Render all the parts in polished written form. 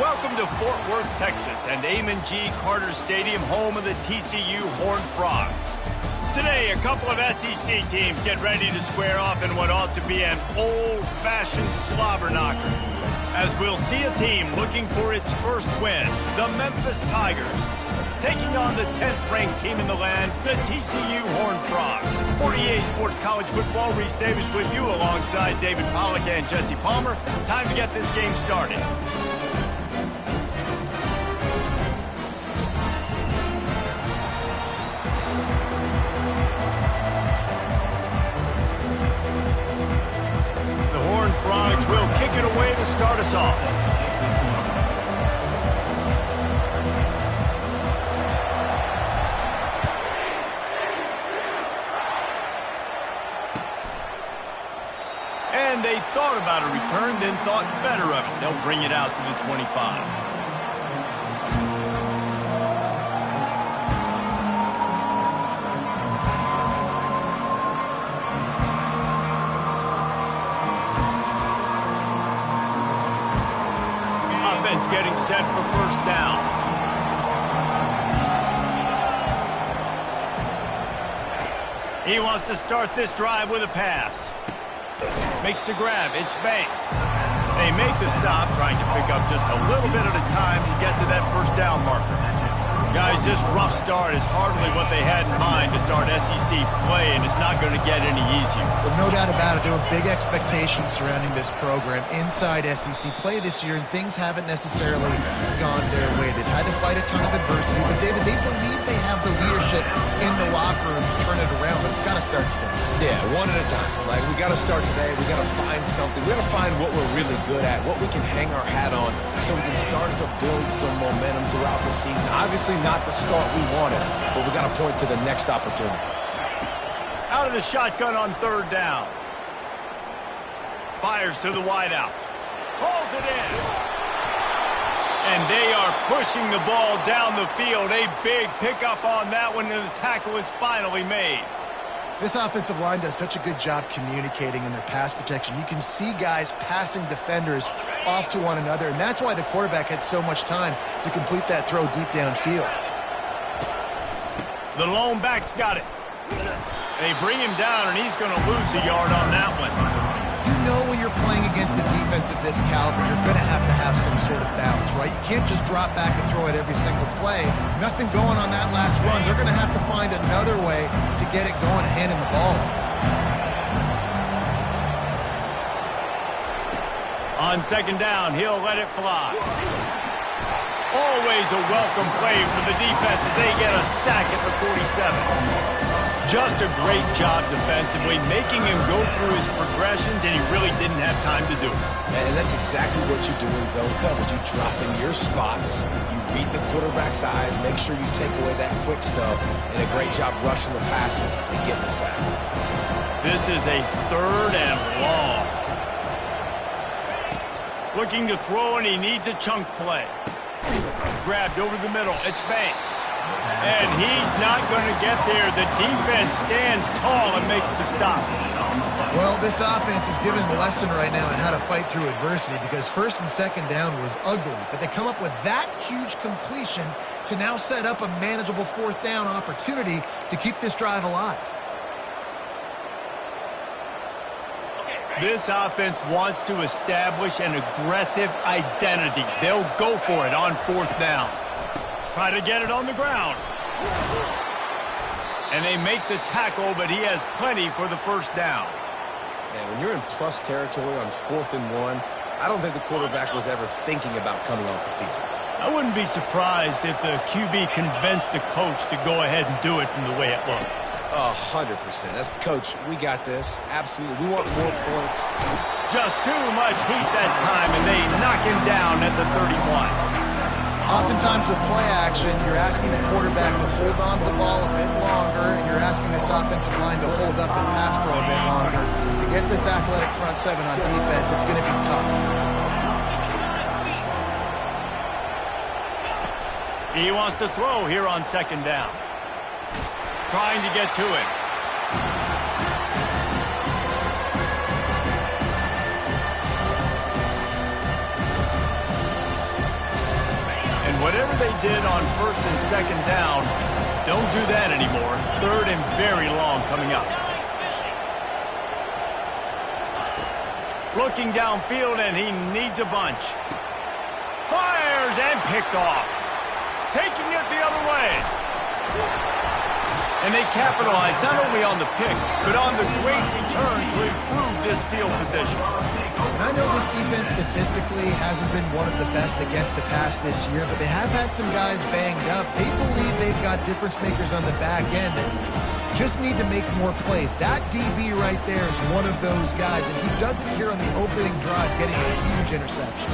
Welcome to Fort Worth, Texas, and Amon G. Carter Stadium, home of the TCU Horned Frogs. Today, a couple of SEC teams get ready to square off in what ought to be an old-fashioned slobber knocker, as we'll see a team looking for its first win, the Memphis Tigers, taking on the 10th-ranked team in the land, the TCU Horned Frogs. For EA Sports College Football, Reese Davis with you alongside David Pollack and Jesse Palmer. Time to get this game started. Frogs will kick it away to start us off. And they thought about a return, then thought better of it. They'll bring it out to the 25. Getting set for first down. He wants to start this drive with a pass. Makes the grab. It's Banks. They make the stop, trying to pick up just a little bit at a time to get to that first down marker. Guys, this rough start is hardly what they had in mind to start SEC play, and it's not going to get any easier. Well, no doubt about it. There were big expectations surrounding this program inside SEC play this year, and things haven't necessarily gone their way. They've had to fight a ton of adversity, but, David, they believe they have the leadership in the locker room to turn it around, but it's got to start today. Yeah, one at a time. Like, we got to start today. We got to find something. We got to find what we're really good at, what we can hang our hat on, so we can start to build some momentum throughout the season. Obviously, not the start we wanted, but we got to point to the next opportunity. Out of the shotgun on third down. Fires to the wideout. Pulls it in. And they are pushing the ball down the field. A big pickup on that one, and the tackle is finally made. This offensive line does such a good job communicating in their pass protection. You can see guys passing defenders off to one another, and that's why the quarterback had so much time to complete that throw deep downfield. The lone back's got it. They bring him down, and he's going to lose a yard on that one. You know when you're playing against a defense of this caliber, you're going to have some sort of balance, right? You can't just drop back and throw it every single play. Nothing going on that last run. They're going to have to find another way to get it going and handing the ball. On second down, he'll let it fly. Always a welcome play for the defense as they get a sack at the 47. Just a great job defensively, making him go through his progressions, and he really didn't have time to do it. And that's exactly what you do in zone coverage. You drop in your spots, you read the quarterback's eyes, make sure you take away that quick stuff, and a great job rushing the passer and getting the sack. This is a third and long. Looking to throw, and he needs a chunk play. Grabbed over the middle. It's Banks. And he's not going to get there. The defense stands tall and makes the stop. Well, this offense is giving a lesson right now on how to fight through adversity, because first and second down was ugly, but they come up with that huge completion to now set up a manageable fourth down opportunity to keep this drive alive. This offense wants to establish an aggressive identity. They'll go for it on fourth down. Try to get it on the ground. And they make the tackle, but he has plenty for the first down. And when you're in plus territory on 4th and 1, I don't think the quarterback was ever thinking about coming off the field. I wouldn't be surprised if the QB convinced the coach to go ahead and do it from the way it looked. 100%. That's the coach. We got this. Absolutely. We want more points. Just too much heat that time, and they knock him down at the 31. Oftentimes with play action, you're asking the quarterback to hold on to the ball a bit longer, and you're asking this offensive line to hold up and pass pro a bit longer. Against this athletic front seven on defense, it's going to be tough. He wants to throw here on second down. Trying to get to it. Whatever they did on first and second down, don't do that anymore. Third and very long coming up. Looking downfield, and he needs a bunch. Fires and picked off. Taking it the other way. And they capitalize not only on the pick, but on the great return to improve this field position. And I know this defense statistically hasn't been one of the best against the pass this year, but they have had some guys banged up. They believe they've got difference makers on the back end that just need to make more plays. That DB right there is one of those guys, and he does it here on the opening drive, getting a huge interception.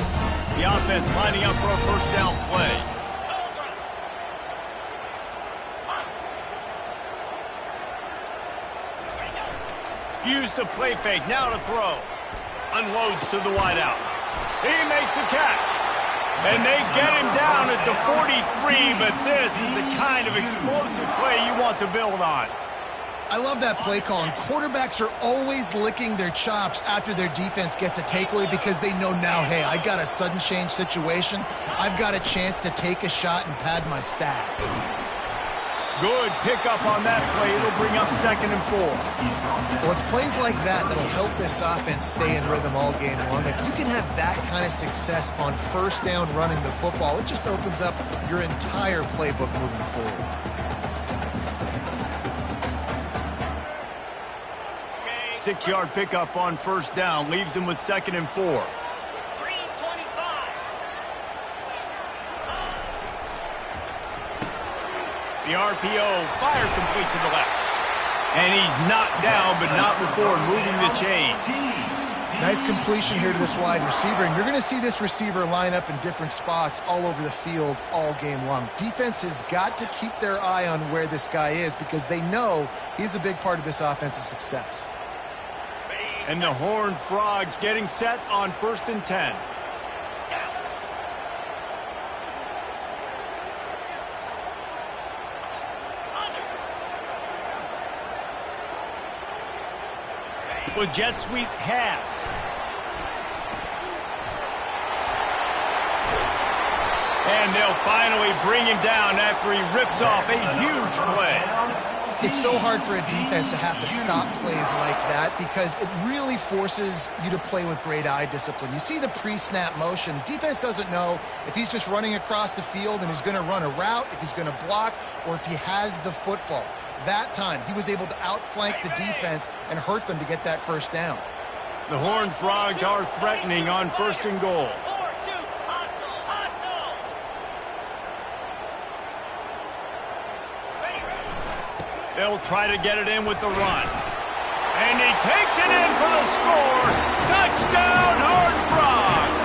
The offense lining up for a first down play. Use the play fake, now to throw. Unloads to the wideout. He makes the catch. And they get him down at the 43, but this is the kind of explosive play you want to build on. I love that play call, and quarterbacks are always licking their chops after their defense gets a takeaway because they know now, hey, I got a sudden change situation. I've got a chance to take a shot and pad my stats. Good pickup on that play. It'll bring up 2nd and 4. Well, it's plays like that that'll help this offense stay in rhythm all game long. If you can have that kind of success on first down running the football, it just opens up your entire playbook moving forward. Six-yard pickup on first down leaves him with 2nd and 4. The RPO, fire complete to the left. And he's knocked down, but not before moving the chains. Nice completion here to this wide receiver, and you're going to see this receiver line up in different spots all over the field all game long. Defense has got to keep their eye on where this guy is because they know he's a big part of this offense's success. And the Horned Frogs getting set on 1st and 10. With jet sweep pass. And they'll finally bring him down after he rips off a huge play. It's so hard for a defense to have to stop plays like that because it really forces you to play with great eye discipline. You see the pre-snap motion. Defense doesn't know if he's just running across the field and he's going to run a route, if he's going to block, or if he has the football. That time, he was able to outflank the defense and hurt them to get that first down. The Horned Frogs are threatening on 1st and goal. They'll try to get it in with the run. And he takes it in for the score. Touchdown, Horned Frogs!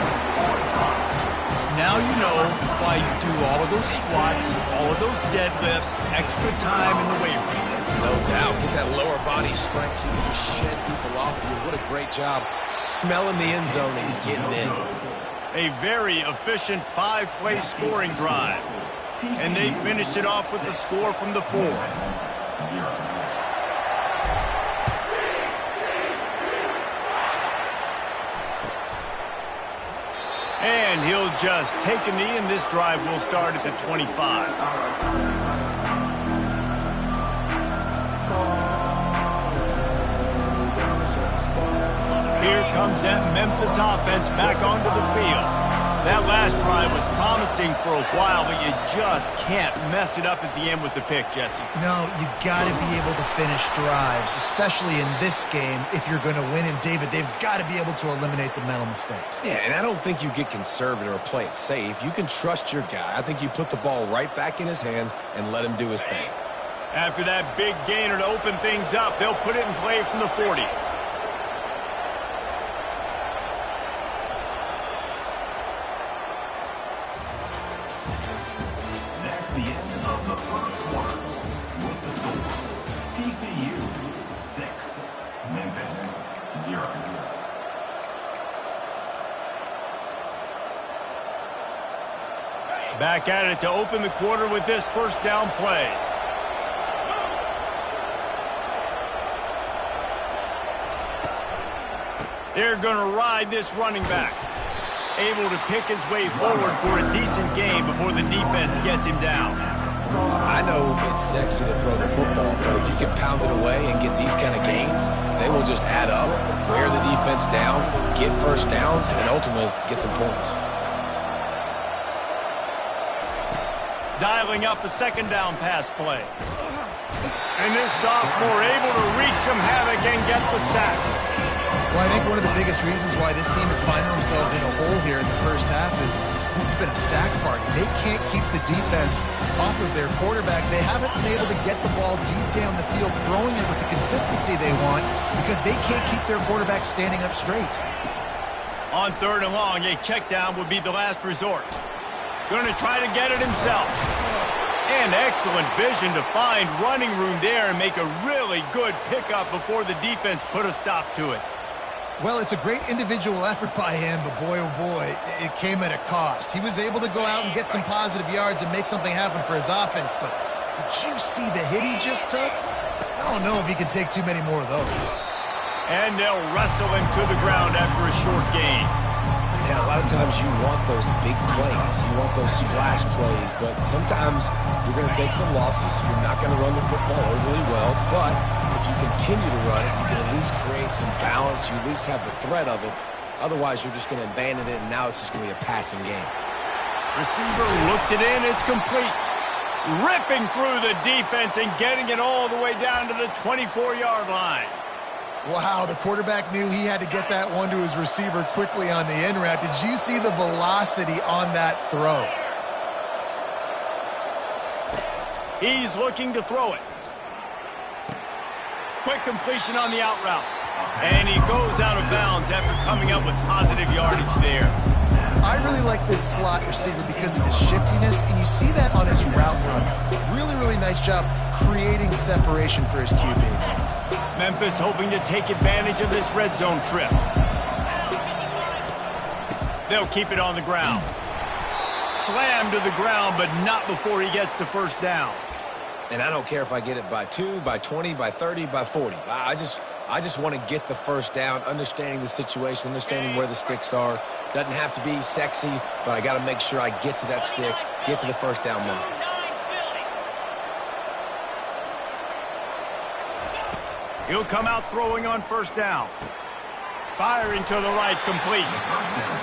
Now you know why you do all of those squats, all of those deadlifts, extra time in the weight room. No doubt. Get that lower body strength so you can shed people off you. What a great job smelling the end zone and getting in. A very efficient 5-play scoring drive. And they finished it off with the score from the 4. And he'll just take a knee, and this drive will start at the 25. Here comes that Memphis offense back onto the field. That last drive was promising for a while, but you just can't mess it up at the end with the pick, Jesse. No, you got to be able to finish drives, especially in this game if you're going to win. And, David, they've got to be able to eliminate the mental mistakes. Yeah, and I don't think you get conservative or play it safe. You can trust your guy. I think you put the ball right back in his hands and let him do his thing. After that big gainer to open things up, they'll put it in play from the 40. Back at it to open the quarter with this first down play. They're going to ride this running back. able to pick his way forward for a decent game before the defense gets him down. I know it's sexy to throw the football, but if you can pound it away and get these kind of gains, they will just add up, wear the defense down, get first downs, and ultimately get some points. Dialing up a second down pass play. And this sophomore able to wreak some havoc and get the sack. Well, I think one of the biggest reasons why this team is finding themselves in a hole here in the first half is this has been a sack party. They can't keep the defense off of their quarterback. They haven't been able to get the ball deep down the field, throwing it with the consistency they want because they can't keep their quarterback standing up straight. On 3rd and long, a check down would be the last resort. Going to try to get it himself. And excellent vision to find running room there and make a really good pickup before the defense put a stop to it. Well, it's a great individual effort by him, but boy, oh boy, it came at a cost. He was able to go out and get some positive yards and make something happen for his offense, but did you see the hit he just took? I don't know if he can take too many more of those. And they'll wrestle him to the ground after a short gain. Yeah, a lot of times you want those big plays. You want those splash plays, but sometimes you're going to take some losses. You're not going to run the football overly well, but if you continue to run it, you can at least create some balance. You at least have the threat of it. Otherwise, you're just going to abandon it, and now it's just going to be a passing game. Receiver looks it in. It's complete. Ripping through the defense and getting it all the way down to the 24-yard line. Wow, the quarterback knew he had to get that one to his receiver quickly on the in route. Did you see the velocity on that throw? He's looking to throw it. Quick completion on the out route. And he goes out of bounds after coming up with positive yardage there. I really like this slot receiver because of his shiftiness, and you see that on his route run. Really, really nice job creating separation for his QB. Memphis hoping to take advantage of this red zone trip. They'll keep it on the ground. Slammed to the ground, but not before he gets the first down. And I don't care if I get it by 2, by 20, by 30, by 40. I just want to get the first down, understanding the situation, understanding where the sticks are. Doesn't have to be sexy, but I got to make sure I get to that stick, get to the first down mark. He'll come out throwing on first down. Firing to the right, complete.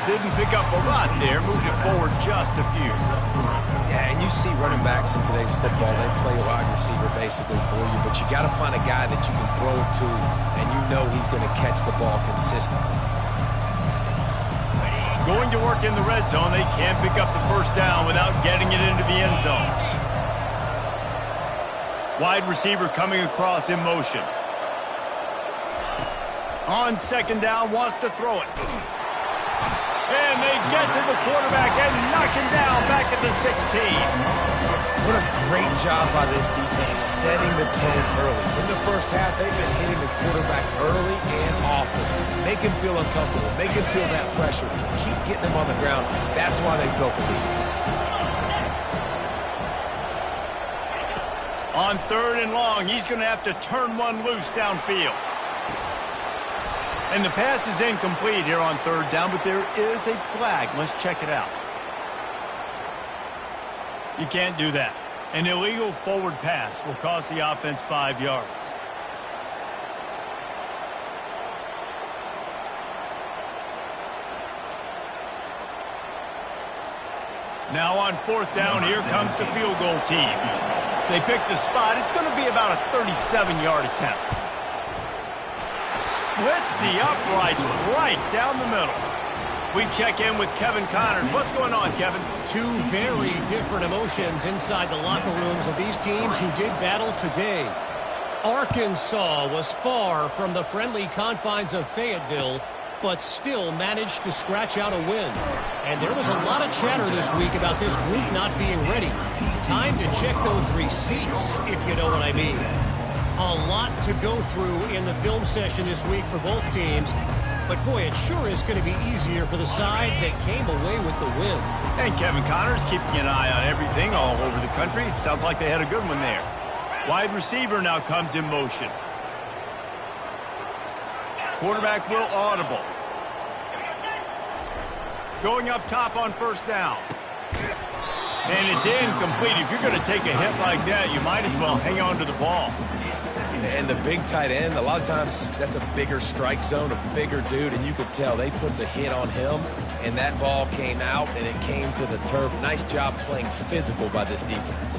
Didn't pick up a lot there, moved it forward just a few. Yeah, and you see running backs in today's football, they play a wide receiver basically for you, but you got to find a guy that you can throw it to, and you know he's going to catch the ball consistently. Going to work in the red zone, they can't pick up the first down without getting it into the end zone. Wide receiver coming across in motion. On second down, wants to throw it. And they get to the quarterback and knock him down back at the 16. What a great job by this defense setting the tone early. In the first half, they've been hitting the quarterback early and often. Make him feel uncomfortable. Make him feel that pressure. Keep getting him on the ground. That's why they built the lead. On 3rd and long, he's going to have to turn one loose downfield. And the pass is incomplete here on 3rd down, but there is a flag. Let's check it out. You can't do that. An illegal forward pass will cost the offense 5 yards. Now on 4th down, here comes the field goal team. They pick the spot. It's going to be about a 37-yard attempt. Splits the uprights right down the middle. We check in with Kevin Connors. What's going on, Kevin? Two very different emotions inside the locker rooms of these teams who did battle today. Arkansas was far from the friendly confines of Fayetteville, but still managed to scratch out a win. And there was a lot of chatter this week about this group not being ready. Time to check those receipts, if you know what I mean. A lot to go through in the film session this week for both teams. But, boy, it sure is going to be easier for the side that came away with the win. And Kevin Connors keeping an eye on everything all over the country. Sounds like they had a good one there. Wide receiver now comes in motion. Quarterback will audible. Going up top on first down. And it's incomplete. If you're going to take a hit like that, you might as well hang on to the ball. And the big tight end, a lot of times that's a bigger strike zone, a bigger dude, and you could tell they put the hit on him, and that ball came out, and it came to the turf. Nice job playing physical by this defense.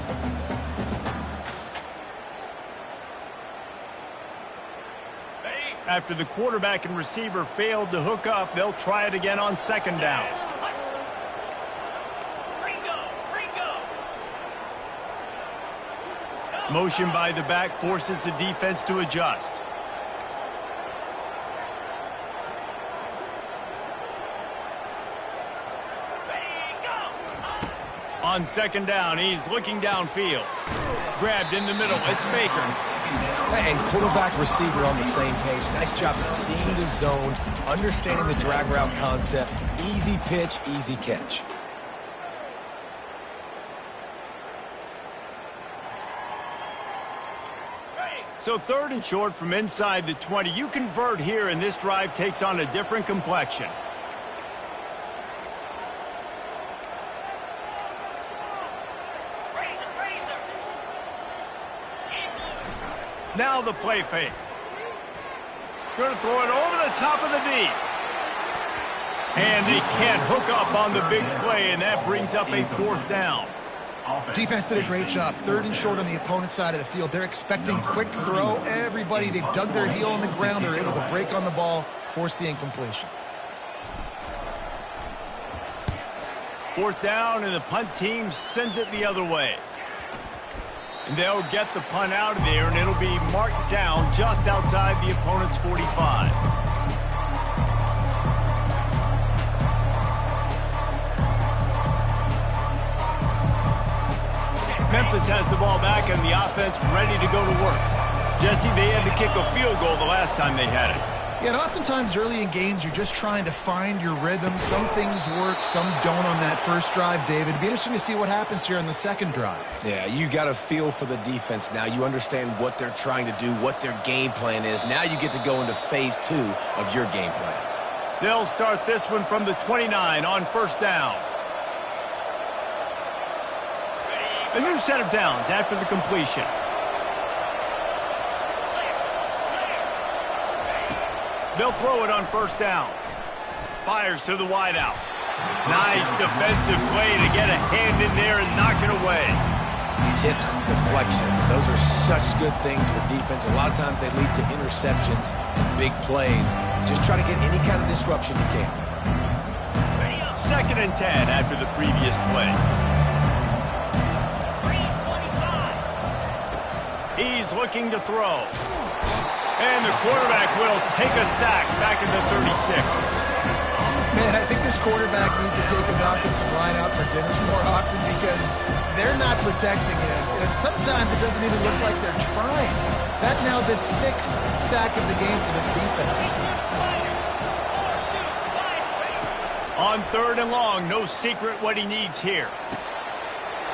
After the quarterback and receiver failed to hook up, they'll try it again on second down. Motion by the back forces the defense to adjust. On second down, he's looking downfield. Grabbed in the middle, it's Baker. And quarterback receiver on the same page. Nice job seeing the zone, understanding the drag route concept. Easy pitch, easy catch. So third and short from inside the 20. You convert here, and this drive takes on a different complexion. Now the play fake. Going to throw it over the top of the D. And they can't hook up on the big play, and that brings up a fourth down. Defense did a great job. Third and short on the opponent's side of the field. They're expecting quick throw. Everybody, they dug their heel on the ground. They're able to break on the ball, force the incompletion. Fourth down, and the punt team sends it the other way. And they'll get the punt out of there, and it'll be marked down just outside the opponent's 45. Memphis has the ball back, and the offense ready to go to work. Jesse, they had to kick a field goal the last time they had it. Yeah, and oftentimes early in games, you're just trying to find your rhythm. Some things work, some don't on that first drive, David. It'd be interesting to see what happens here on the second drive. Yeah, you got a feel for the defense now. You understand what they're trying to do, what their game plan is. Now you get to go into phase 2 of your game plan. They'll start this one from the 29 on first down. A new set of downs after the completion. They'll throw it on first down. Fires to the wideout. Nice defensive play to get a hand in there and knock it away. Tips, deflections, those are such good things for defense. A lot of times they lead to interceptions, big plays. Just try to get any kind of disruption you can. Second and 10 after the previous play. He's looking to throw. And the quarterback will take a sack back at the 36. Man, I think this quarterback needs to take his offensive line out for dinners more often because they're not protecting him. And sometimes it doesn't even look like they're trying. That now the 6th sack of the game for this defense. On third and long, no secret what he needs here.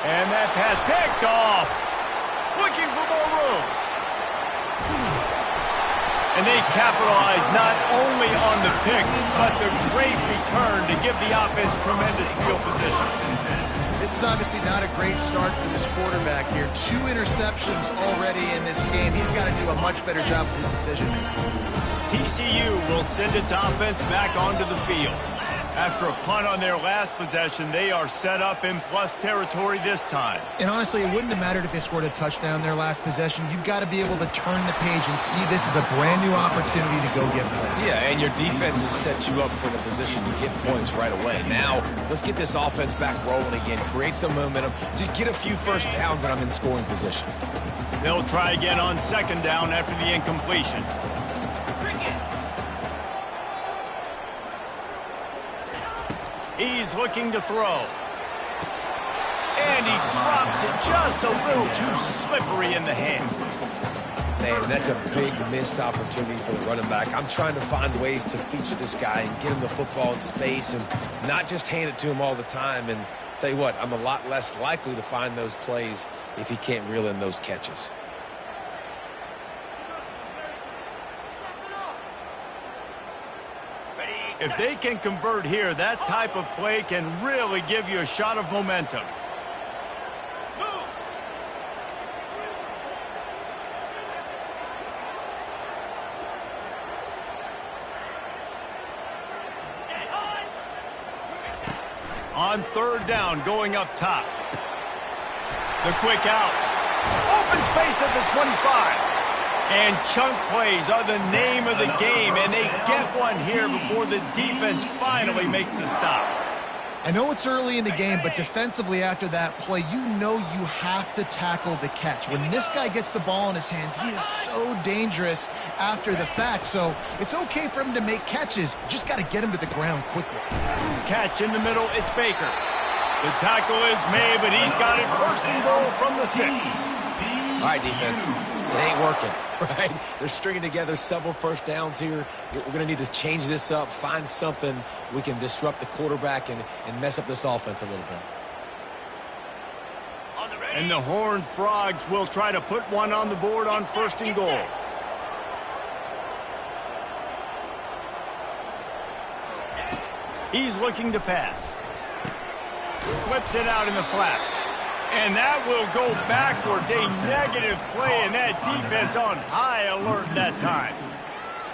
And that pass picked off. Looking for more room. And they capitalize not only on the pick, but the great return to give the offense tremendous field position. This is obviously not a great start for this quarterback here. 2 interceptions already in this game. He's got to do a much better job with his decision-making. TCU will send its offense back onto the field. After a punt on their last possession, they are set up in plus territory this time. And honestly, it wouldn't have mattered if they scored a touchdown their last possession. You've got to be able to turn the page and see this as a brand new opportunity to go get points. Yeah, and your defense has set you up for the position to get points right away. Now, let's get this offense back rolling again. Create some momentum. Just get a few first downs and I'm in scoring position. They'll try again on second down after the incompletion. He's looking to throw. And he drops it just a little too slippery in the hand. Man, that's a big missed opportunity for the running back. I'm trying to find ways to feature this guy and get him the football in space and not just hand it to him all the time. And tell you what, I'm a lot less likely to find those plays if he can't reel in those catches. If they can convert here, that type of play can really give you a shot of momentum. On third down, going up top. The quick out. Open space at the 25. And chunk plays are the name of the game, and they get one here before the defense finally makes the stop. I know it's early in the game, but defensively after that play, you know you have to tackle the catch. When this guy gets the ball in his hands, he is so dangerous after the fact. So it's okay for him to make catches. You just got to get him to the ground quickly. Catch in the middle, it's Baker. The tackle is made, but he's got it first and goal from the 6. All right, defense. It ain't working, right? They're stringing together several first downs here. We're going to need to change this up, find something we can disrupt the quarterback and mess up this offense a little bit. And the Horned Frogs will try to put one on the board on first and goal. He's looking to pass. Flips it out in the flat. And that will go backwards. A negative play, and that defense on high alert that time.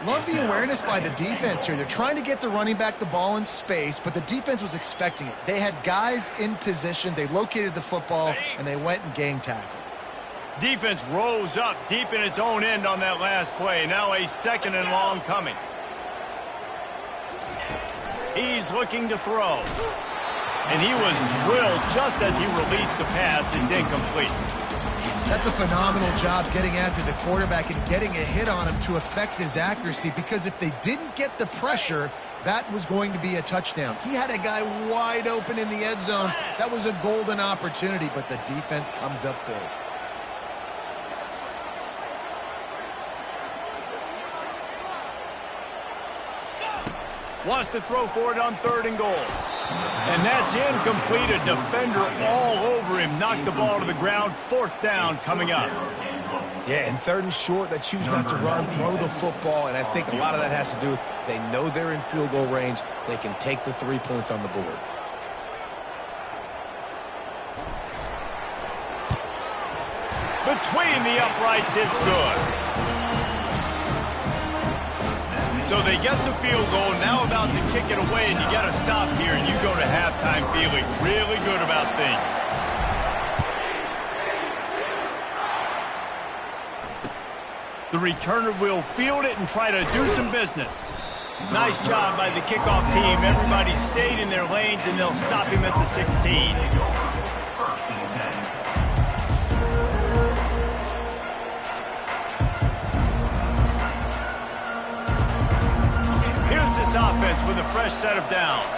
Love the awareness by the defense here. They're trying to get the running back the ball in space, but the defense was expecting it. They had guys in position. They located the football, and they went and gang tackled. Defense rose up deep in its own end on that last play. Now a second and long coming. He's looking to throw. And he was drilled just as he released the pass. It's incomplete. That's a phenomenal job getting after the quarterback and getting a hit on him to affect his accuracy, because if they didn't get the pressure, that was going to be a touchdown. He had a guy wide open in the end zone. That was a golden opportunity, but the defense comes up big. Wants to throw for it on third and goal. And that's incomplete. A defender all over him. Knocked the ball to the ground. Fourth down coming up. Yeah, and third and short, they choose not to run, throw the football, and I think a lot of that has to do with they know they're in field goal range. They can take the 3 points on the board. Between the uprights, it's good. So they get the field goal, now about to kick it away, and you got to stop here, and you go to halftime feeling really good about things. The returner will field it and try to do some business. Nice job by the kickoff team. Everybody stayed in their lanes, and they'll stop him at the 16. This offense with a fresh set of downs.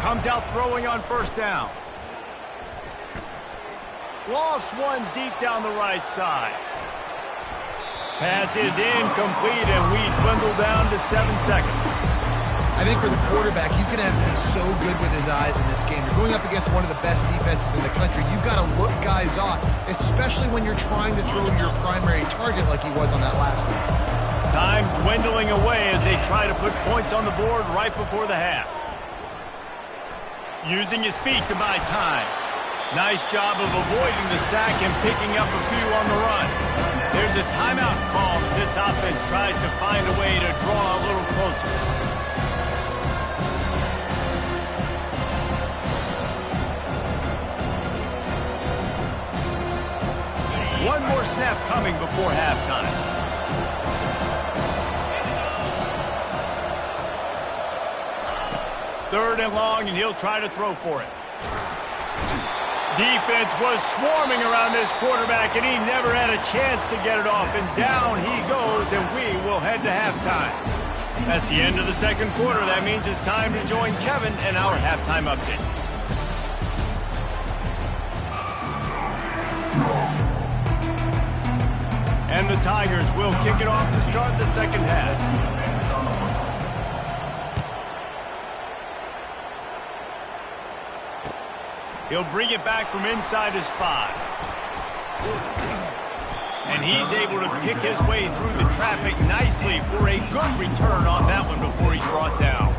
Comes out throwing on first down. Lost one deep down the right side. Pass is incomplete, and we dwindle down to 7 seconds. I think for the quarterback, he's going to have to be so good with his eyes in this game. You're going up against one of the best defenses in the country. You've got to look guys off, especially when you're trying to throw your primary target like he was on that last one. Time dwindling away as they try to put points on the board right before the half. Using his feet to buy time. Nice job of avoiding the sack and picking up a few on the run. There's a timeout call as this offense tries to find a way to draw a little closer. One more snap coming before halftime. Third and long, and he'll try to throw for it. Defense was swarming around this quarterback, and he never had a chance to get it off. And down he goes, and we will head to halftime. That's the end of the second quarter. That means it's time to join Kevin and our halftime update. And the Tigers will kick it off to start the second half. He'll bring it back from inside his 5. And he's able to pick his way through the traffic nicely for a good return on that one before he's brought down.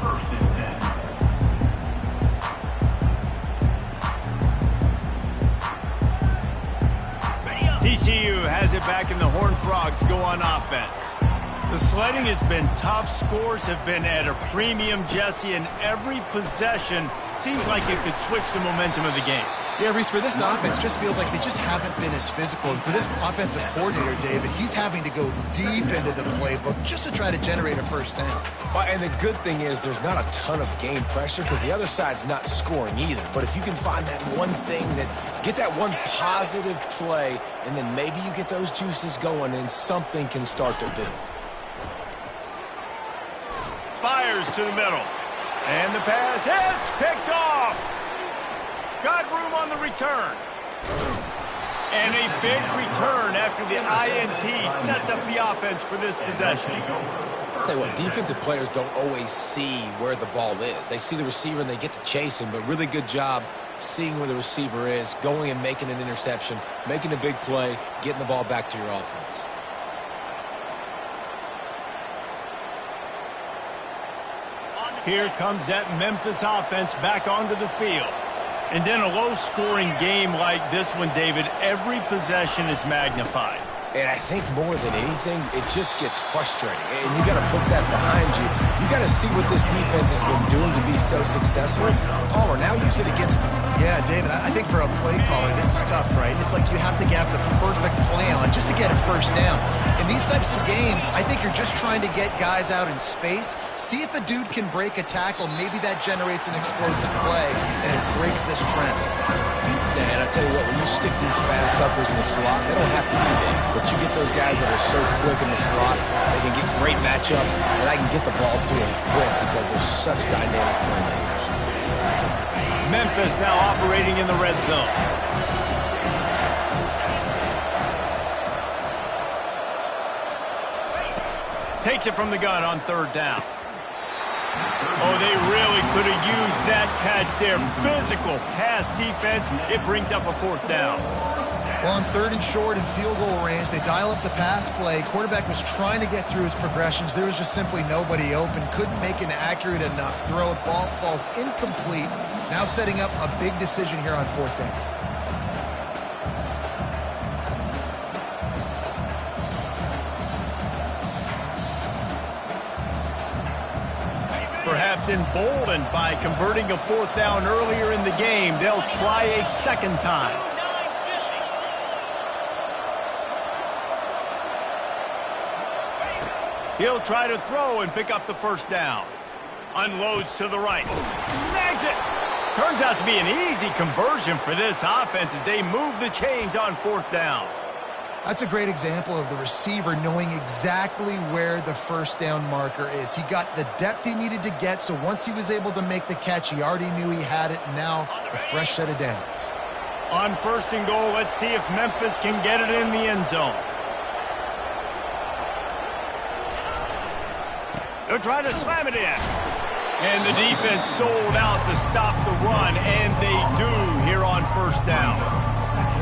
TCU has it back and the Horned Frogs go on offense. The sledding has been tough. Scores have been at a premium, Jesse, and every possession seems like it could switch the momentum of the game. Yeah, Reese, for this offense, just feels like they just haven't been as physical. And for this offensive coordinator, David, he's having to go deep into the playbook just to try to generate a first down. Well, and the good thing is there's not a ton of game pressure because the other side's not scoring either. But if you can find that one thing, get that one positive play, and then maybe you get those juices going and something can start to build. Fires to the middle. And the pass hits, picked off. Got room on the return. And a big return after the INT sets up the offense for this possession. I'll tell you what, defensive players don't always see where the ball is. They see the receiver and they get to chase him, but really good job seeing where the receiver is, going and making an interception, making a big play, getting the ball back to your offense. Here comes that Memphis offense back onto the field. And then a low-scoring game like this one, David, every possession is magnified. And I think more than anything, it just gets frustrating. And you got to put that behind you. You got to see what this defense has been doing to be so successful. Palmer, now use it against them. Yeah, David, I think for a play caller, this is tough, right? It's like you have to have the perfect play on just to get a first down. In these types of games, I think you're just trying to get guys out in space, see if a dude can break a tackle. Maybe that generates an explosive play, and it breaks this trend. Yeah, and I tell you what, when you stick these fast suckers in the slot, they don't have to be big. But you get those guys that are so quick in the slot, they can get great matchups, and I can get the ball to them quick because they're such dynamic playmakers. Memphis now operating in the red zone. Takes it from the gun on third down. Oh, they really could have used that catch there. Physical pass defense. It brings up a fourth down. Well, on third and short and field goal range, they dial up the pass play. Quarterback was trying to get through his progressions. There was just simply nobody open. Couldn't make an accurate enough throw. Ball falls incomplete. Now setting up a big decision here on fourth down. Perhaps emboldened by converting a fourth down earlier in the game, they'll try a second time. He'll try to throw and pick up the first down. Unloads to the right. Snags it. Turns out to be an easy conversion for this offense as they move the chains on fourth down. That's a great example of the receiver knowing exactly where the first down marker is. He got the depth he needed to get, so once he was able to make the catch, he already knew he had it. Now, a fresh set of downs. On first and goal, let's see if Memphis can get it in the end zone. They'll try to slam it in. And the defense sold out to stop the run, and they do here on first down.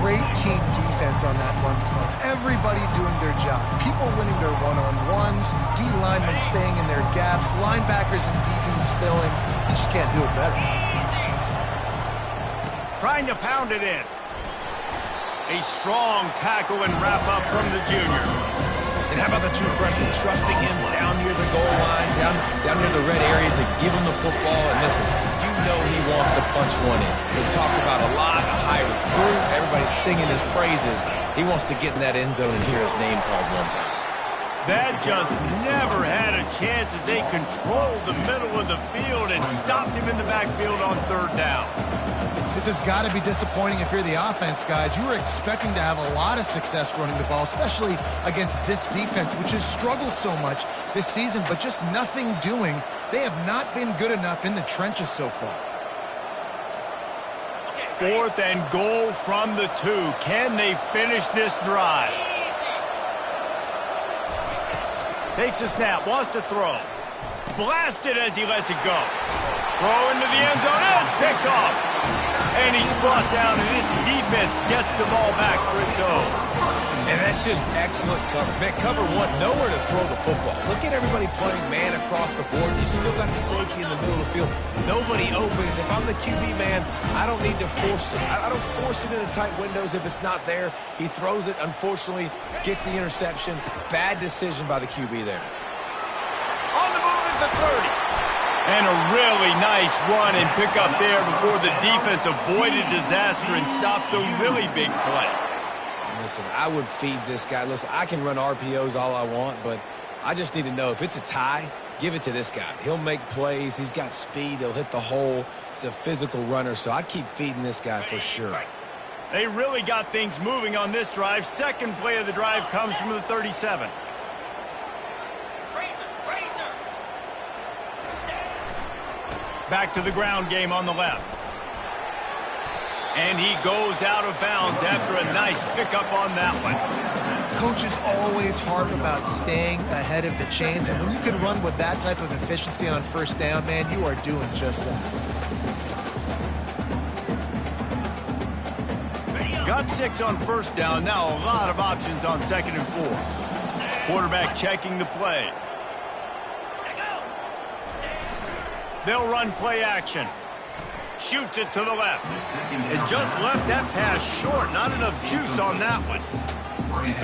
Great team defense on that run play. Everybody doing their job. People winning their one-on-ones, D-linemen staying in their gaps, linebackers and DBs filling. You just can't do it better. Trying to pound it in. A strong tackle and wrap-up from the junior. And how about the true freshman trusting him down near the goal line, down near the red area to give him the football? And listen, you know he wants to punch one in. They talked about a lot of high recruit. Everybody's singing his praises. He wants to get in that end zone and hear his name called one time. That just never had a chance as they controlled the middle of the field and stopped him in the backfield on third down. This has got to be disappointing if you're the offense, guys. You were expecting to have a lot of success running the ball, especially against this defense, which has struggled so much this season, but just nothing doing. They have not been good enough in the trenches so far. Fourth and goal from the 2. Can they finish this drive? Takes a snap, wants to throw. Blasted as he lets it go. Throw into the end zone, and it's picked off. And he's brought down, and his defense gets the ball back for its own. And that's just excellent coverage. Man, cover one, nowhere to throw the football. Look at everybody playing man across the board. You still got the safety in the middle of the field. Nobody open. If I'm the QB man, I don't need to force it. I don't force it into tight windows if it's not there. He throws it, unfortunately, gets the interception. Bad decision by the QB there. On the move at the 30. And a really nice run and pick up there before the defense avoided disaster and stopped the really big play. Listen, I would feed this guy. Listen, I can run RPOs all I want, but I just need to know if it's a tie, give it to this guy. He'll make plays. He's got speed. He'll hit the hole. He's a physical runner, so I keep feeding this guy for sure. They really got things moving on this drive. Second play of the drive comes from the 37. Back to the ground game on the left. And he goes out of bounds after a nice pickup on that one. Coaches always harp about staying ahead of the chains, and when you can run with that type of efficiency on first down, man, you are doing just that. Got 6 on first down. Now a lot of options on 2nd and 4. Quarterback checking the play. They'll run play action. Shoots it to the left. It just left that pass short. Not enough juice on that one.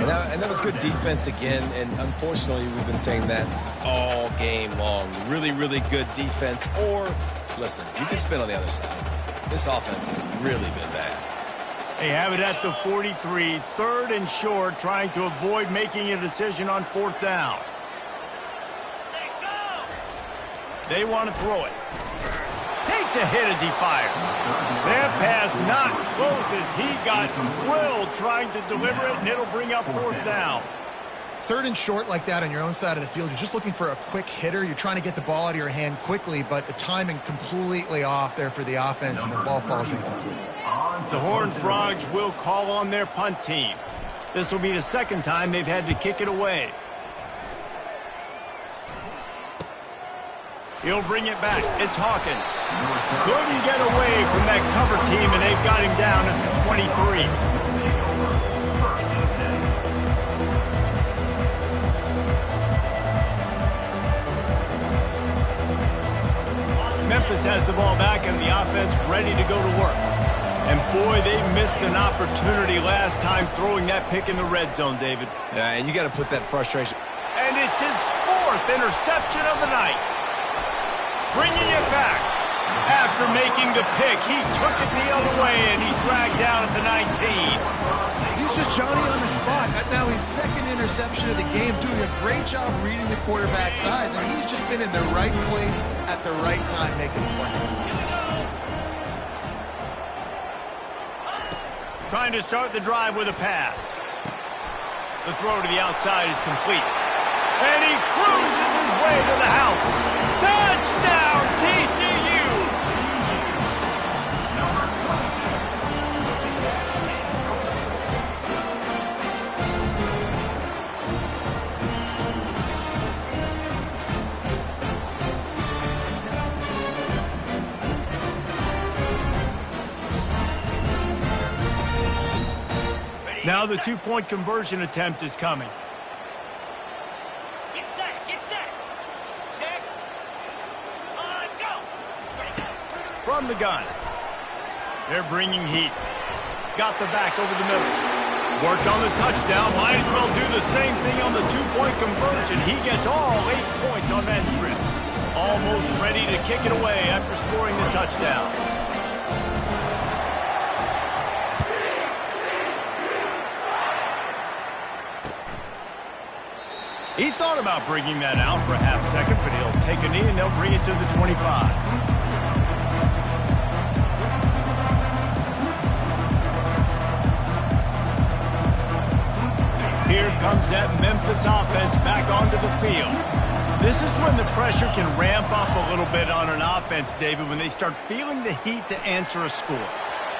And that was good defense again, and unfortunately we've been saying that all game long. Really, really good defense. Or, listen, you can spin on the other side. This offense has really been bad. They have it at the 43. 3rd and short, trying to avoid making a decision on 4th down. They want to throw it. Takes a hit as he fires. That pass not close as he got drilled trying to deliver it, and it'll bring up 4th down. 3rd and short like that on your own side of the field, you're just looking for a quick hitter. You're trying to get the ball out of your hand quickly, but the timing completely off there for the offense, and the ball falls incomplete. The Horned Frogs will call on their punt team. This will be the 2nd time they've had to kick it away. He'll bring it back. It's Hawkins. Couldn't get away from that cover team, and they've got him down at the 23. Memphis has the ball back, and the offense ready to go to work. And boy, they missed an opportunity last time throwing that pick in the red zone, David. Yeah, and you got to put that frustration. And it's his 4th interception of the night. Bringing it back. After making the pick, he took it the other way, and he's dragged down at the 19. He's just Johnny on the spot. Now his 2nd interception of the game, doing a great job reading the quarterback's eyes, and he's just been in the right place at the right time making plays. Trying to start the drive with a pass. The throw to the outside is complete. And he cruises his way to the house. Touchdown, TCU! Now the 2-point conversion attempt is coming. From the gun. They're bringing heat. Got the back over the middle. Worked on the touchdown. Might as well do the same thing on the 2-point conversion. He gets all 8 points on that trip. Almost ready to kick it away after scoring the touchdown. He thought about bringing that out for a half second, but he'll take a knee and they'll bring it to the 25. Here comes that Memphis offense back onto the field. This is when the pressure can ramp up a little bit on an offense, David, when they start feeling the heat to answer a score.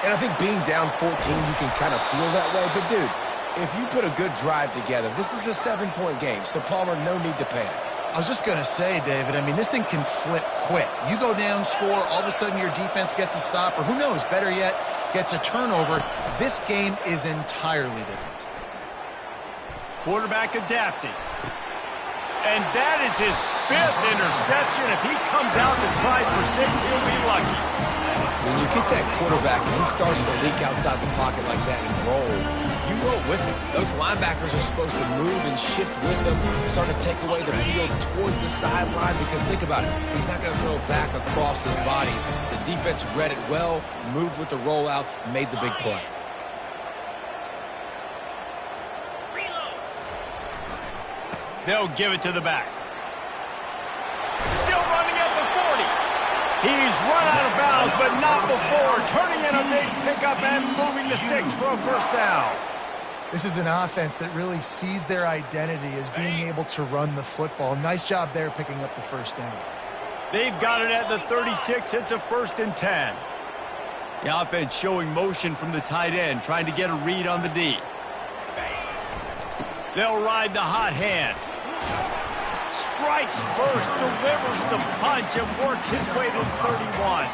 And I think being down 14, you can kind of feel that way. But, dude, if you put a good drive together, this is a 7-point game, so Palmer, no need to panic. I was just going to say, David, I mean, this thing can flip quick. You go down, score, all of a sudden your defense gets a stop, or who knows, better yet, gets a turnover. This game is entirely different. Quarterback adapting. And that is his 5th interception. If he comes out to try for 6, he'll be lucky. When you get that quarterback and he starts to leak outside the pocket like that and roll, you roll with him. Those linebackers are supposed to move and shift with them, start to take away the field towards the sideline, because think about it, he's not going to throw back across his body. The defense read it well, moved with the rollout, made the big play. They'll give it to the back. Still running at the 40. He's run out of bounds, but not before. Turning in a big pickup and moving the sticks for a first down. This is an offense that really sees their identity as being able to run the football. Nice job there picking up the first down. They've got it at the 36. It's a 1st and 10. The offense showing motion from the tight end, trying to get a read on the D. They'll ride the hot hand. Strikes first, delivers the punch, and works his way to 31.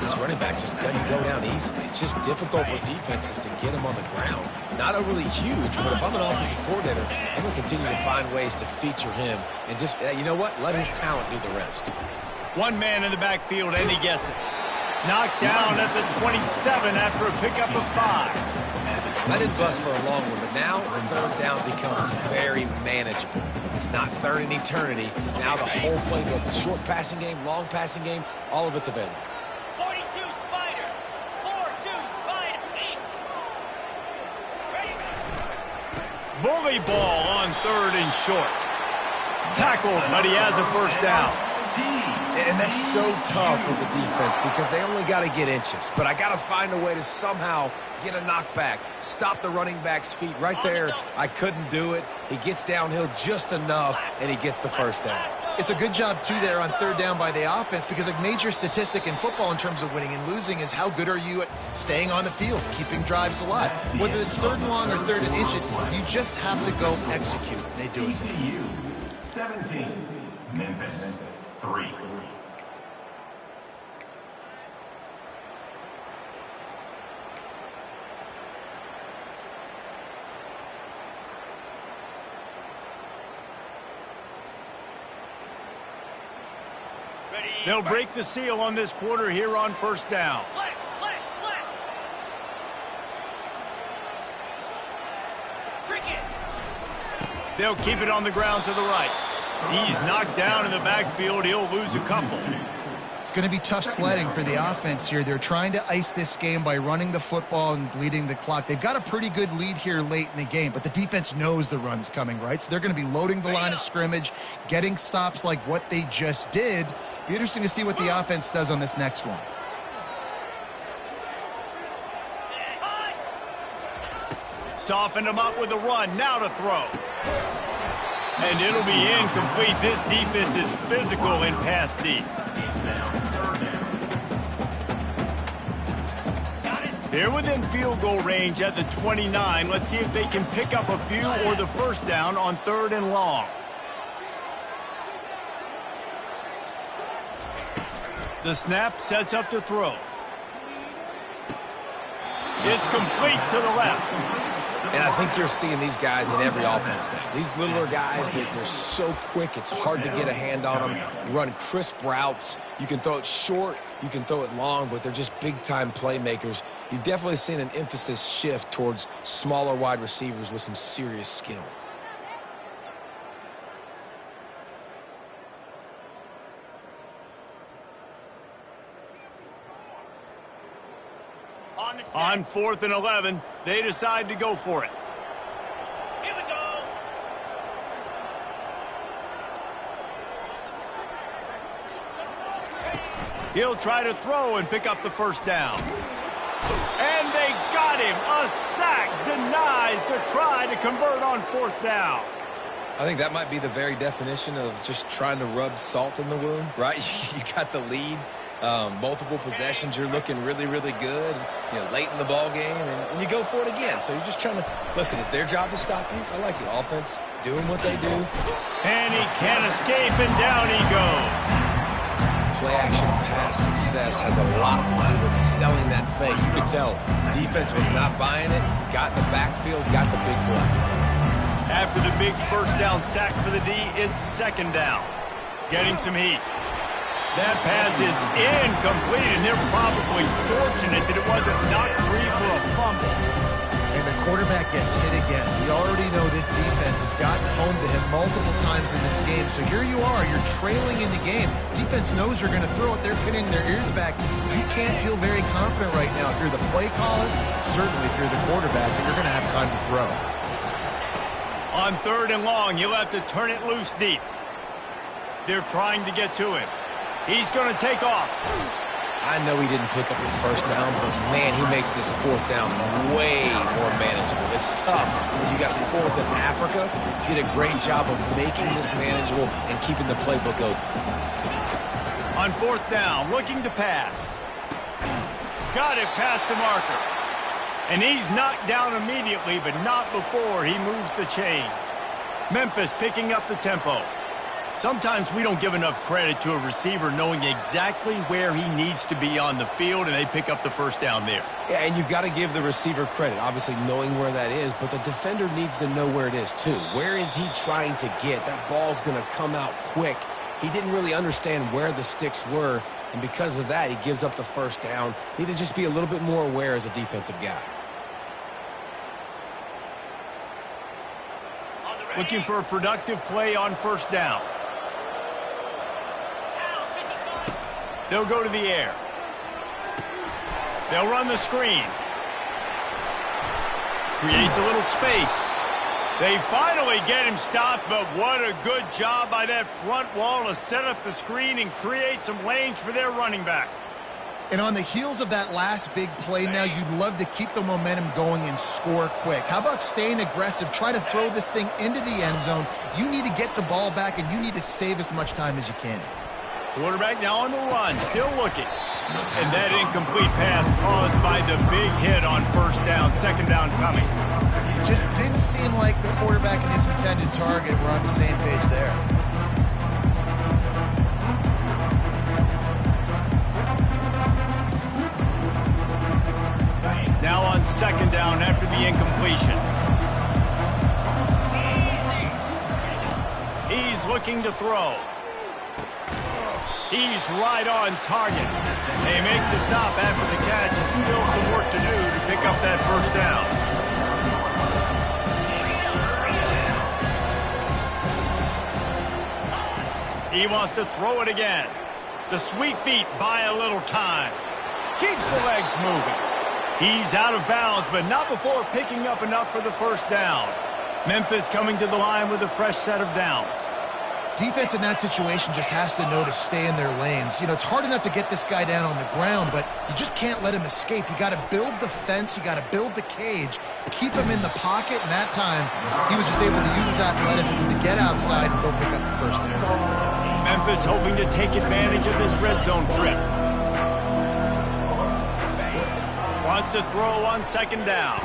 This running back just doesn't go down easily. It's just difficult for defenses to get him on the ground. Not overly huge, but if I'm an offensive coordinator, I'm going to continue to find ways to feature him and just, you know what, let his talent do the rest. One man in the backfield, and he gets it. Knocked down at the 27 after a pickup of 5. I didn't bust for a long one, but now the 3rd down becomes very manageable. It's not 3rd and eternity. Now the whole playbook, the short passing game, long passing game, all of it's available. 42 Spider. 4-2 Spider. 8. Bully ball on 3rd and short. Tackled, but he has a first down. And that's so tough as a defense because they only got to get inches. But I got to find a way to somehow get a knockback, stop the running back's feet right there. I couldn't do it. He gets downhill just enough, and he gets the first down. It's a good job, too, there on 3rd down by the offense, because a major statistic in football in terms of winning and losing is how good are you at staying on the field, keeping drives alive. Whether it's 3rd and long or 3rd and inch, you just have to go execute. They do it. TCU 17, Memphis 3. They'll break the seal on this quarter here on 1st down. Flex. Cricket. They'll keep it on the ground to the right. He's knocked down in the backfield. He'll lose a couple. It's going to be tough sledding for the offense here. They're trying to ice this game by running the football and bleeding the clock. They've got a pretty good lead here late in the game, but the defense knows the run's coming, right? So they're going to be loading the line of scrimmage, getting stops like what they just did. Be interesting to see what the offense does on this next one. Softened him up with a run. Now to throw. And it'll be incomplete. This defense is physical in pass deep. They're within field goal range at the 29. Let's see if they can pick up a few or the first down on 3rd and long. The snap sets up to throw. It's complete to the left. And I think you're seeing these guys in every offense now. These littler guys, they're so quick, it's hard to get a hand on them. Run crisp routes. You can throw it short, you can throw it long, but they're just big-time playmakers. You've definitely seen an emphasis shift towards smaller wide receivers with some serious skill. On 4th and 11, they decide to go for it. Here we go. He'll try to throw and pick up the first down. And they got him. A sack denies the try to convert on 4th down. I think that might be the very definition of just trying to rub salt in the wound, right? You got the lead. Multiple possessions, you're looking really, really good, late in the ball game, and you go for it again. So you're just trying to, listen, it's their job to stop you. I like the offense doing what they do. And he can't escape, and down he goes. Play-action pass success has a lot to do with selling that fake. You could tell defense was not buying it, got in the backfield, got the big play. After the big first down sack for the D, it's second down. Getting some heat. That pass is incomplete, and they're probably fortunate that it wasn't knocked free for a fumble. And the quarterback gets hit again. We already know this defense has gotten home to him multiple times in this game. So here you are, you're trailing in the game. Defense knows you're going to throw it. They're pinning their ears back. You can't feel very confident right now. If you're the play caller, certainly if you're the quarterback, that you're going to have time to throw. On 3rd and long, you'll have to turn it loose deep. They're trying to get to him. He's going to take off. I know he didn't pick up the first down, but, man, he makes this 4th down way more manageable. It's tough when you got 4th in Africa. He did a great job of making this manageable and keeping the playbook open. On 4th down, looking to pass. Got it past the marker. And he's knocked down immediately, but not before he moves the chains. Memphis picking up the tempo. Sometimes we don't give enough credit to a receiver knowing exactly where he needs to be on the field, and they pick up the first down there. Yeah, and you've got to give the receiver credit, obviously knowing where that is, but the defender needs to know where it is too. Where is he trying to get? That ball's going to come out quick. He didn't really understand where the sticks were, and because of that, he gives up the first down. Need to just be a little bit more aware as a defensive guy. Looking for a productive play on first down. They'll go to the air. They'll run the screen. Creates a little space. They finally get him stopped, but what a good job by that front wall to set up the screen and create some lanes for their running back. And on the heels of that last big play now, you'd love to keep the momentum going and score quick. How about staying aggressive? Try to throw this thing into the end zone. You need to get the ball back, and you need to save as much time as you can. Quarterback now on the run, still looking. And that incomplete pass caused by the big hit on first down, second down coming. Just didn't seem like the quarterback and his intended target were on the same page there. Now on second down after the incompletion. He's looking to throw. He's right on target. They make the stop after the catch, and still some work to do to pick up that first down. He wants to throw it again. The sweet feet buy a little time. Keeps the legs moving. He's out of bounds, but not before picking up enough for the first down. Memphis coming to the line with a fresh set of downs. Defense in that situation just has to know to stay in their lanes. It's hard enough to get this guy down on the ground, but you just can't let him escape. You got to build the fence. You got to build the cage. Keep him in the pocket, and that time he was just able to use his athleticism to get outside and go pick up the first down. Memphis hoping to take advantage of this red zone trip. Wants to throw on second down.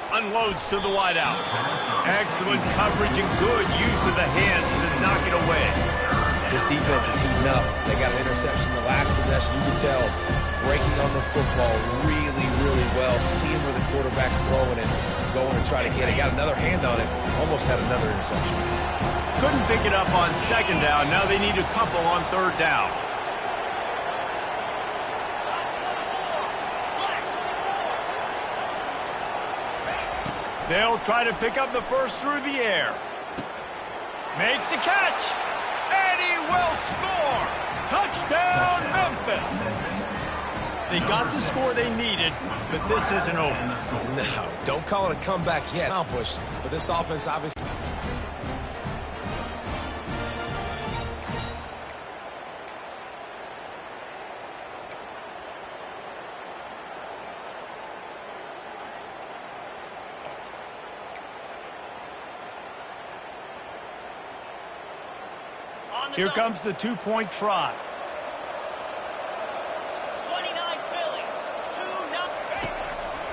Unloads to the wideout. Excellent coverage and good use of the hands to knock it away. This defense is heating up. They got an interception the last possession. You can tell breaking on the football really, really well. Seeing where the quarterback's throwing it, going to try to get it. Got another hand on it. Almost had another interception. Couldn't pick it up on second down. Now they need a couple on third down. They'll try to pick up the first through the air. Makes the catch. And he will score. Touchdown, Memphis. They got the score they needed, but this isn't over. No, don't call it a comeback yet. I'll push. But this offense obviously... Here comes the two-point try.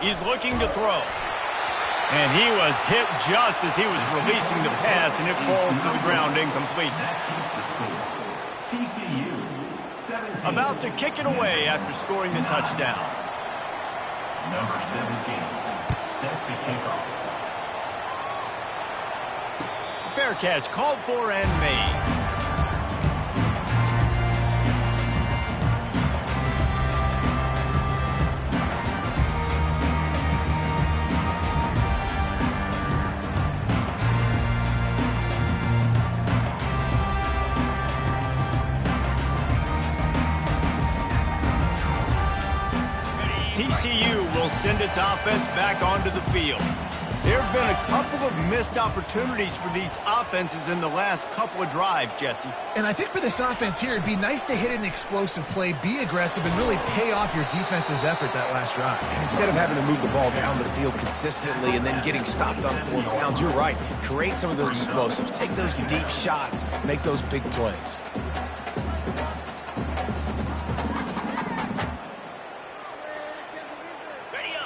He's looking to throw. And he was hit just as he was releasing the pass, and it falls to the ground incomplete. TCU 17. About to kick it away after scoring the touchdown. Number 17, set to kick off. Fair catch called for and made. TCU will send its offense back onto the field. There have been a couple of missed opportunities for these offenses in the last couple of drives, Jesse. And I think for this offense here, it'd be nice to hit an explosive play, be aggressive, and really pay off your defense's effort that last drive. And instead of having to move the ball down the field consistently and then getting stopped on 4 downs, you're right. Create some of those explosives. Take those deep shots. Make those big plays.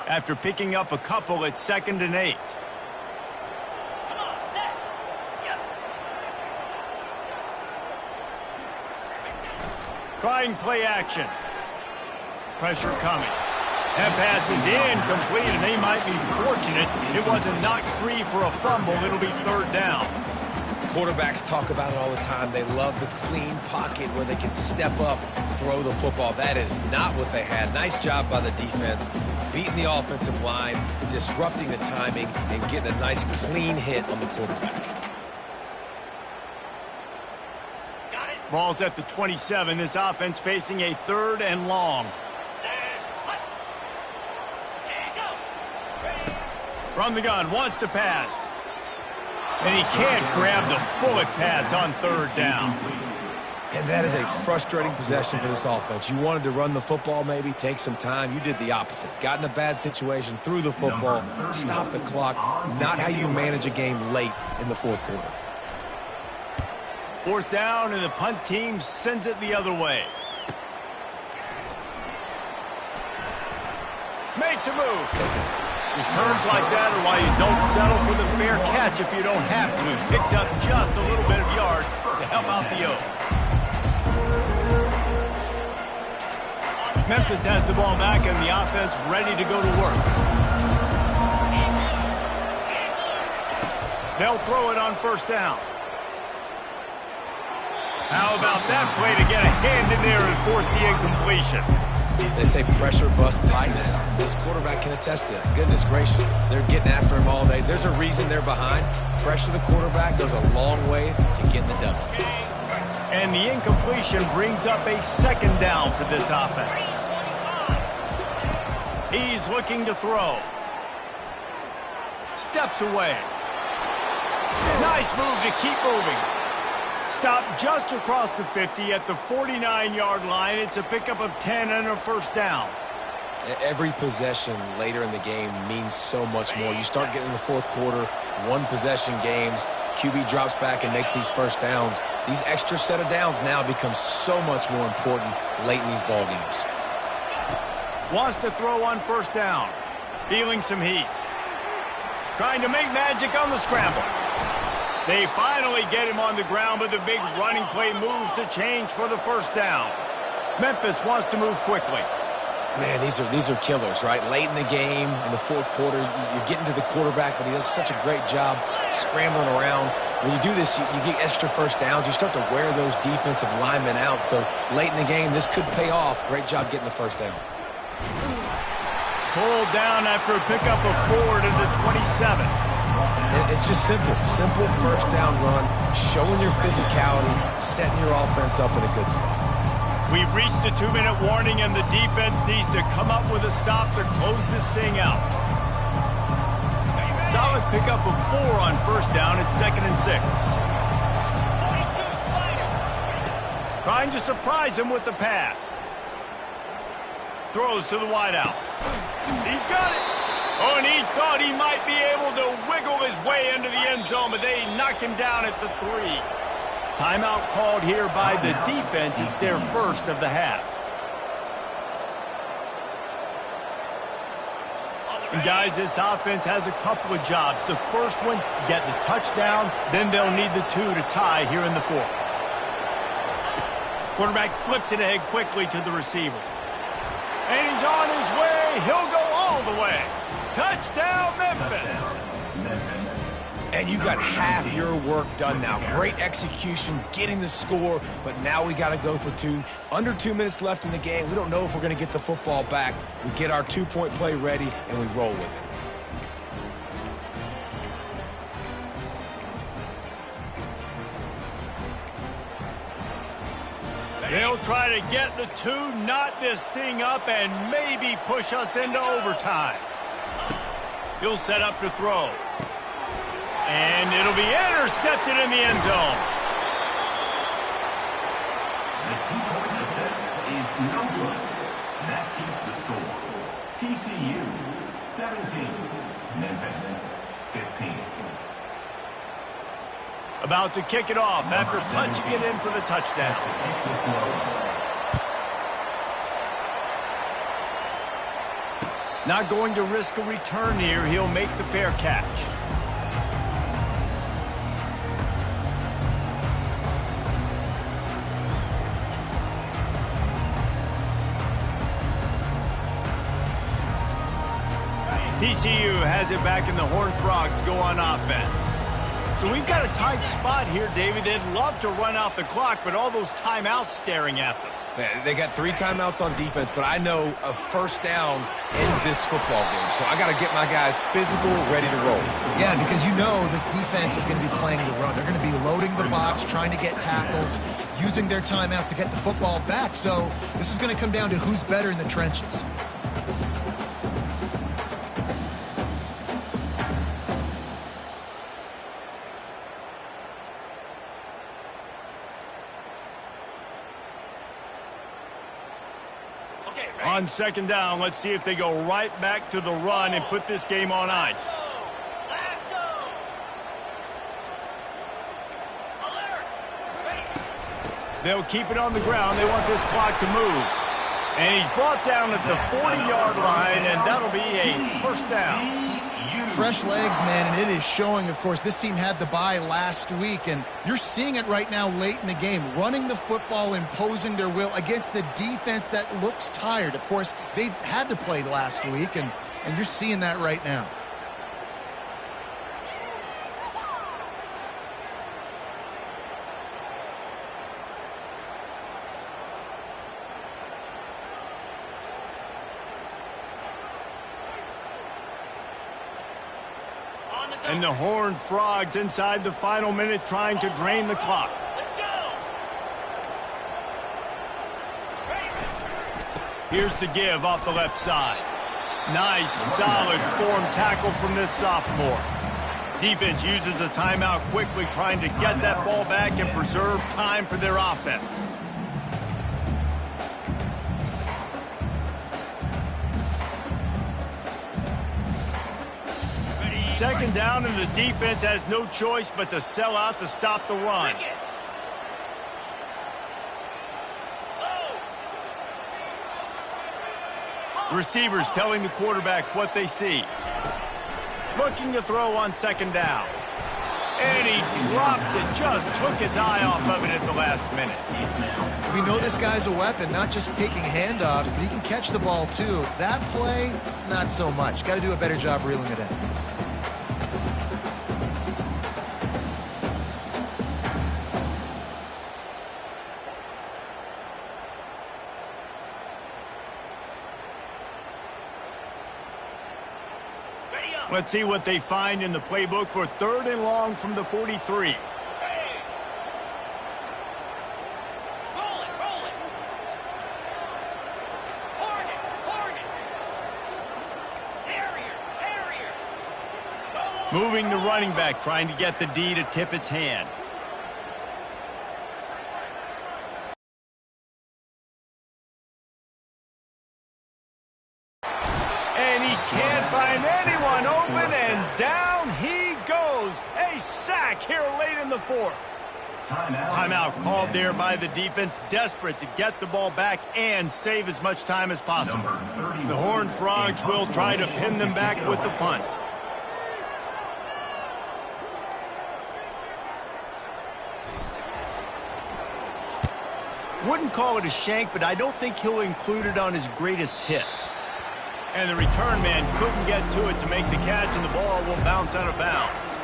After picking up a couple, it's 2nd and 8. Come on, set. Yep. Trying play action. Pressure coming. That pass is incomplete, and they might be fortunate it wasn't knocked free for a fumble. It'll be 3rd down. Quarterbacks talk about it all the time. They love the clean pocket where they can step up, throw the football. That is not what they had. Nice job by the defense, beating the offensive line, disrupting the timing, and getting a nice clean hit on the quarterback. Got it. Ball's at the 27. This offense facing a 3rd and long. Set. Hut. And go. Ready. From the gun, wants to pass. And he can't grab the bullet pass on 3rd down. And that is a frustrating possession for this offense. You wanted to run the football, maybe take some time. You did the opposite. Got in a bad situation, threw the football, stopped the clock. Not how you manage a game late in the 4th quarter. 4th down, and the punt team sends it the other way. Makes a move. Returns like that are why you don't settle for the fair catch if you don't have to. Picks up just a little bit of yards to help out the O. Memphis has the ball back and the offense ready to go to work. They'll throw it on 1st down. How about that play to get a hand in there and force the incompletion? They say pressure bust pipes. This quarterback can attest to that. Goodness gracious, they're getting after him all day. There's a reason they're behind. Pressure the quarterback goes a long way to getting the double. And the incompletion brings up a 2nd down for this offense. He's looking to throw. Steps away. Nice move to keep moving. Stopped just across the 50 at the 49-yard line. It's a pickup of 10 and a 1st down. Every possession later in the game means so much more. You start getting in the 4th quarter, 1-possession games. QB drops back and makes these 1st downs. These extra set of downs now become so much more important late in these ball games. Wants to throw on 1st down. Feeling some heat. Trying to make magic on the scramble. They finally get him on the ground, but the big running play moves the change for the 1st down. Memphis wants to move quickly. Man, these are killers, right? Late in the game, in the 4th quarter, you're getting to the quarterback, but he does such a great job scrambling around. When you do this, you get extra 1st downs. You start to wear those defensive linemen out. So late in the game, this could pay off. Great job getting the 1st down. Pulled down after a pickup of 4 to the 27. It's just simple 1st down run, showing your physicality, setting your offense up in a good spot. We've reached the 2-minute warning, and the defense needs to come up with a stop to close this thing out. Solid pickup of 4 on 1st down. It's 2nd and 6. 42 Spider. Trying to surprise him with the pass. Throws to the wideout. He's got it. Oh, and he thought he might be able to wiggle his way into the end zone, but they knock him down at the 3. Timeout called here by the defense. It's their 1st of the half. On the And guys, this offense has a couple of jobs. The first one, get the touchdown, then they'll need the 2 to tie here in the 4th. Quarterback flips it ahead quickly to the receiver. And he's on his way. He'll go all the way. Touchdown, Memphis. And you got half your work done now. Great execution, getting the score, but now we got to go for 2. Under 2 minutes left in the game. We don't know if we're going to get the football back. We get our 2-point play ready, and we roll with it. They'll try to get the 2, knot this thing up, and maybe push us into overtime. He'll set up to throw. And it'll be intercepted in the end zone. The 2-point attempt is no good. That keeps the score. TCU 17, Memphis 15. About to kick it off after punching it in for the touchdown. Not going to risk a return here. He'll make the fair catch. TCU has it back, and the Horned Frogs go on offense. So we've got a tight spot here, David. They'd love to run out the clock, but all those timeouts staring at them. They got 3 timeouts on defense, but I know a first down ends this football game. So I got to get my guys physical, ready to roll. Yeah, because you know this defense is going to be playing the run. They're going to be loading the box, trying to get tackles, using their timeouts to get the football back. So this is going to come down to who's better in the trenches. On second down, let's see if they go right back to the run and put this game on ice. They'll keep it on the ground. They want this clock to move. And he's brought down at the 40-yard line, and that'll be a first down. Fresh legs, man, and it is showing. Of course, this team had the bye last week, and you're seeing it right now late in the game. Running the football, imposing their will against the defense that looks tired. Of course, they had to play last week, and you're seeing that right now. And the Horned Frogs inside the final minute trying to drain the clock. Let's go. Here's the give off the left side. Nice, solid form tackle from this sophomore. Defense uses a timeout quickly, trying to get that ball back and preserve time for their offense. Second down, and the defense has no choice but to sell out to stop the run. Receivers telling the quarterback what they see. Looking to throw on second down. And he drops it, just took his eye off of it at the last minute. We know this guy's a weapon, not just taking handoffs, but he can catch the ball too. That play, not so much. Got to do a better job reeling it in. Let's see what they find in the playbook for 3rd and long from the 43. Moving the running back, trying to get the D to tip its hand. And he can't find anyone open, and down he goes. A sack here late in the 4th. Timeout called there by the defense, desperate to get the ball back and save as much time as possible. The Horned Frogs will try to pin them back with the punt. Wouldn't call it a shank, but I don't think he'll include it on his greatest hits. And the return man couldn't get to it to make the catch, and the ball will bounce out of bounds.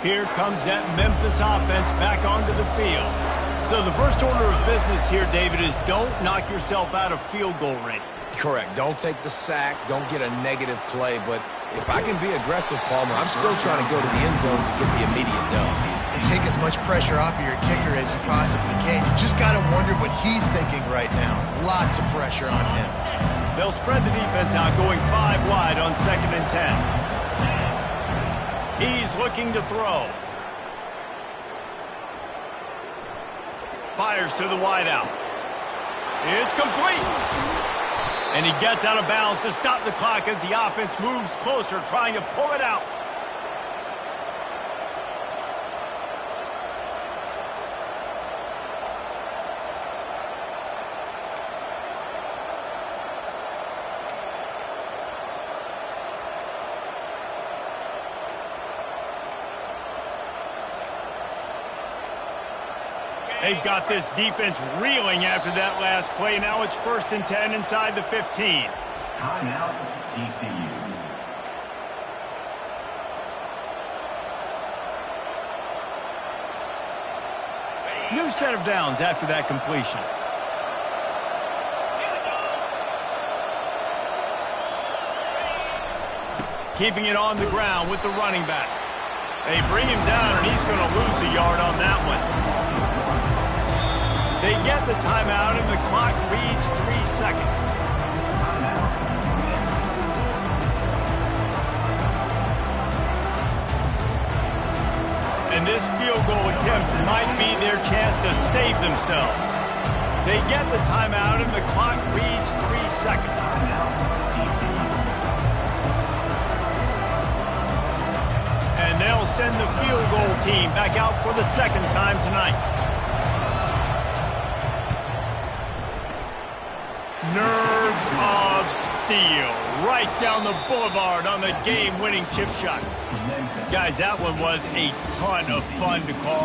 Here comes that Memphis offense back onto the field. So the first order of business here, David, is don't knock yourself out of field goal range. Correct. Don't take the sack. Don't get a negative play. But if I can be aggressive, Palmer, I'm still trying to go to the end zone to get the immediate dub. And take as much pressure off of your kicker as you possibly can. You just got to wonder what he's thinking right now. Lots of pressure on him. They'll spread the defense out, going 5 wide on 2nd and 10. He's looking to throw. Fires to the wideout. It's complete. And he gets out of bounds to stop the clock as the offense moves closer, trying to pull it out. They've got this defense reeling after that last play. Now it's 1st and 10 inside the 15. Timeout, TCU. New set of downs after that completion. Keeping it on the ground with the running back. They bring him down, and he's going to lose a yard on that one. They get the timeout, and the clock reads 3 seconds. And this field goal attempt might be their chance to save themselves. They get the timeout, and the clock reads 3 seconds. And they'll send the field goal team back out for the 2nd time tonight. Nerves of steel right down the boulevard on the game-winning chip shot. Guys, that one was a ton of fun to call.